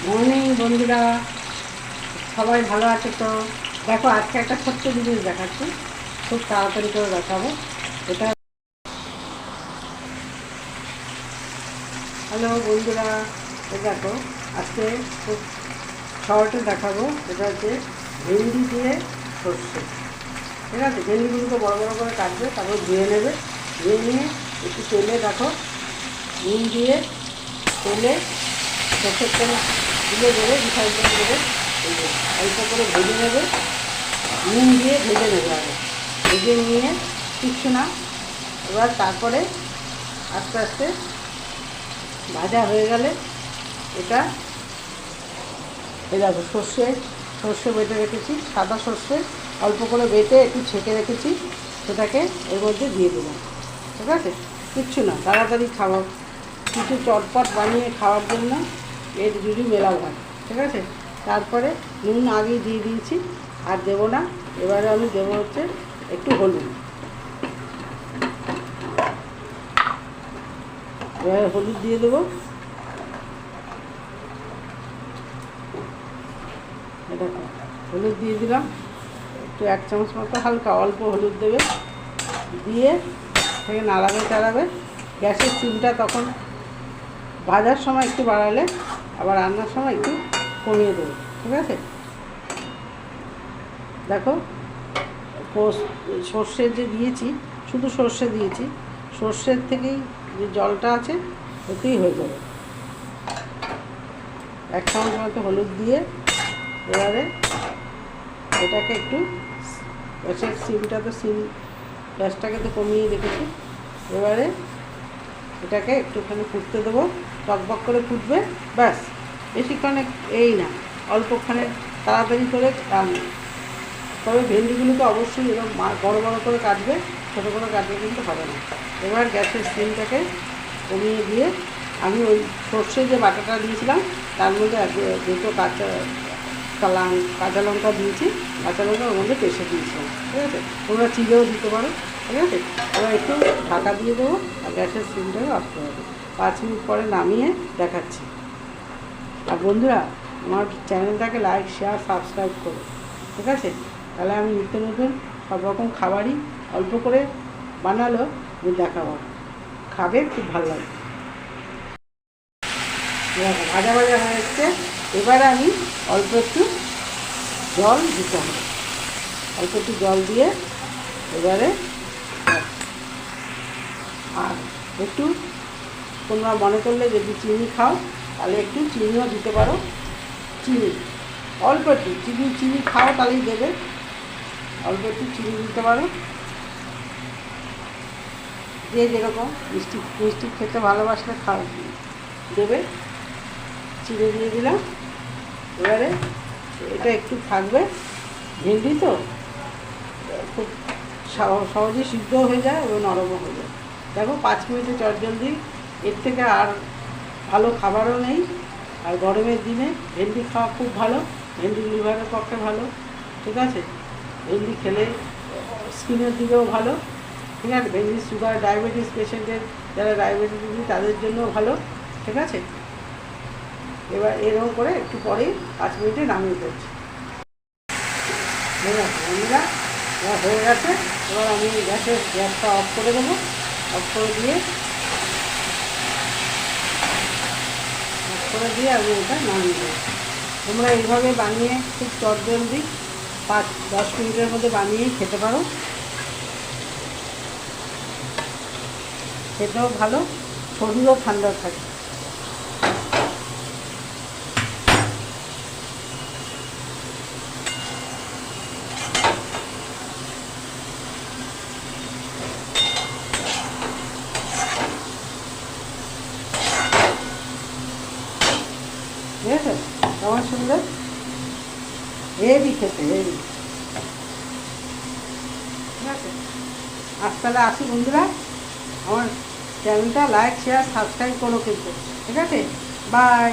Morning বন্ধুরা, সবাই ভালো আছে তো? দেখো, আজকে একটা ছোট্ট জিনিস দেখাচ্ছি, খুব তাড়াতাড়ি করে দেখাবো। এটা হ্যালো বন্ধুরা, দেখো আজকে খুব শর্টে দেখাবো। এটা হচ্ছে ভেন্ডি দিয়ে সর্ষে। ঠিক আছে, ভেন্ডিগুলোকে বড় বড় করে কাটবে, তারপর ধুয়ে নেবে। ধুয়ে নিয়ে একটু তেলে দেখো, নুন দিয়ে তেলে সর্ষের তেল দিয়ে দেবে, রিফাইন তেল দেবে, অল্প করে ভেজে নেবে। নুন দিয়ে ভেজে নেবে, আগে ভেজে নিয়ে কিচ্ছু না। এবার তারপরে আস্তে আস্তে ভাজা হয়ে গেলে এটা দেখো, সর্ষে বেটে রেখেছি, সাদা সর্ষে অল্প করে বেটে একটু ছেঁকে রেখেছি, সেটাকে এর মধ্যে দিয়ে দেবো। ঠিক আছে, কিচ্ছু না, তাড়াতাড়ি খাওয়া, কিছু চটপট বানিয়ে খাওয়ার জন্য এর জুড়ি মেলা ভাত। ঠিক আছে, তারপরে নুন আগেই দিয়ে দিয়েছি, আর দেবো না। এবারে আমি দেবো হচ্ছে একটু হলুদ। এবারে হলুদ দিয়ে দেবো। এটা হলুদ দিয়ে দিলাম, একটু 1 চামচ মতো, হালকা অল্প হলুদ দেবে। দিয়ে থেকে নাড়াবে। গ্যাসের সিমটা তখন ভাজার সময় একটু বাড়ালে, আবার রান্নার সময় একটু কমিয়ে দেবে। ঠিক আছে, দেখো সর্ষের যে দিয়েছি, শুধু সর্ষে দিয়েছি, সর্ষের থেকেই যে জলটা আছে ওতেই হয়ে যাবে। 1 চামচ মতো হলুদ দিয়ে এবারে এটাকে একটু, গ্যাসের সিমটা তো গ্যাসটাকে তো কমিয়ে রেখেছি। এবারে এটাকে একটুখানি ফুটতে দেবো, টকবক করে ফুটবে, ব্যাস। বেশিক্ষণে এই না, অল্পক্ষণে তাড়াতাড়ি করে রান্না। তবে ভেন্ডিগুলোকে অবশ্যই এরকম বড় বড় করে কাটবে, ছোটো করে কাটবে কিন্তু হবে না। এবার গ্যাসের সিমটাকে কমিয়ে দিয়ে আমি ওই সর্ষে যে বাটাটা দিয়েছিলাম তার মধ্যে দুটো কাঁচা লঙ্কা দিয়েছি, কাঁচা লঙ্কা ওর মধ্যে পেশে দিয়েছিলাম। ঠিক আছে, তোমরা চিড়েও দিতে পারো। ঠিক আছে, এবার একটু ঢাকা দিয়ে দেবো, আর গ্যাসের সিমটাকে অফ করে দেবো। 5 মিনিট পরে নামিয়ে দেখাচ্ছি। আর বন্ধুরা, আমার চ্যানেলটাকে লাইক, শেয়ার, সাবস্ক্রাইব করো। ঠিক আছে, তাহলে আমি নিত্য নতুন সব রকম খাবারই অল্প করে বানালো আমি দেখাবো, খাবে, খুব ভালো লাগে। ভাজা হয়ে এসছে, এবারে আমি অল্প একটু জল দিতে হবে। অল্প একটু জল দিয়ে এবারে, আর একটু তোমরা মনে করলে যদি চিনি খাও তাহলে একটু চিনিও দিতে পারো। চিনি অল্প একটু, চিনি খাও তাহলেই দেবে, অল্প একটু চিনি দিতে পারো। যে যেরকম মিষ্টি খেতে ভালোবাসলে দেবে। চিনি দিয়ে দিলাম। এবারে এটা একটু থাকবে, ভেন্ডি তো খুব সহজে সিদ্ধ হয়ে যায় এবং নরমও হয়ে যায়। দেখো 5 মিনিটে চটজলদি, এর থেকে আর ভালো খাবারও নেই। আর গরমের দিনে ভেন্ডি খাওয়া খুব ভালো, ভেন্ডি লিভারের পক্ষে ভালো। ঠিক আছে, ভেন্ডি খেলে স্কিনের দিকেও ভালো। ঠিক আছে, ভেন্ডি সুগার, ডায়াবেটিস পেশেন্টের, যারা ডায়াবেটিস তাদের জন্যও ভালো। ঠিক আছে, এবার এরকম করে একটু পরেই 5 মিনিটে নামিয়ে ফেলছি। বন্ধুরা, এবার হয়ে গেছে। এবার আমি গ্যাসটা অফ করে দেবো। অফ করে দিয়ে আমি এটা নামিয়ে দেবো। তোমরা এইভাবে বানিয়ে খুব চটজলদি 5-10 মিনিটের মধ্যে বানিয়েই খেতে পারো। খেতেও ভালো, শরীরও ঠান্ডা থাকে। ঠিক আছে, কেমন সুন্দর, হেভি খেতে, হেভি। ঠিক আছে, আজ তাহলে আসি বন্ধুরা, আমার চ্যানেলটা লাইক, শেয়ার, সাবস্ক্রাইব করো কিন্তু। ঠিক আছে, বাই।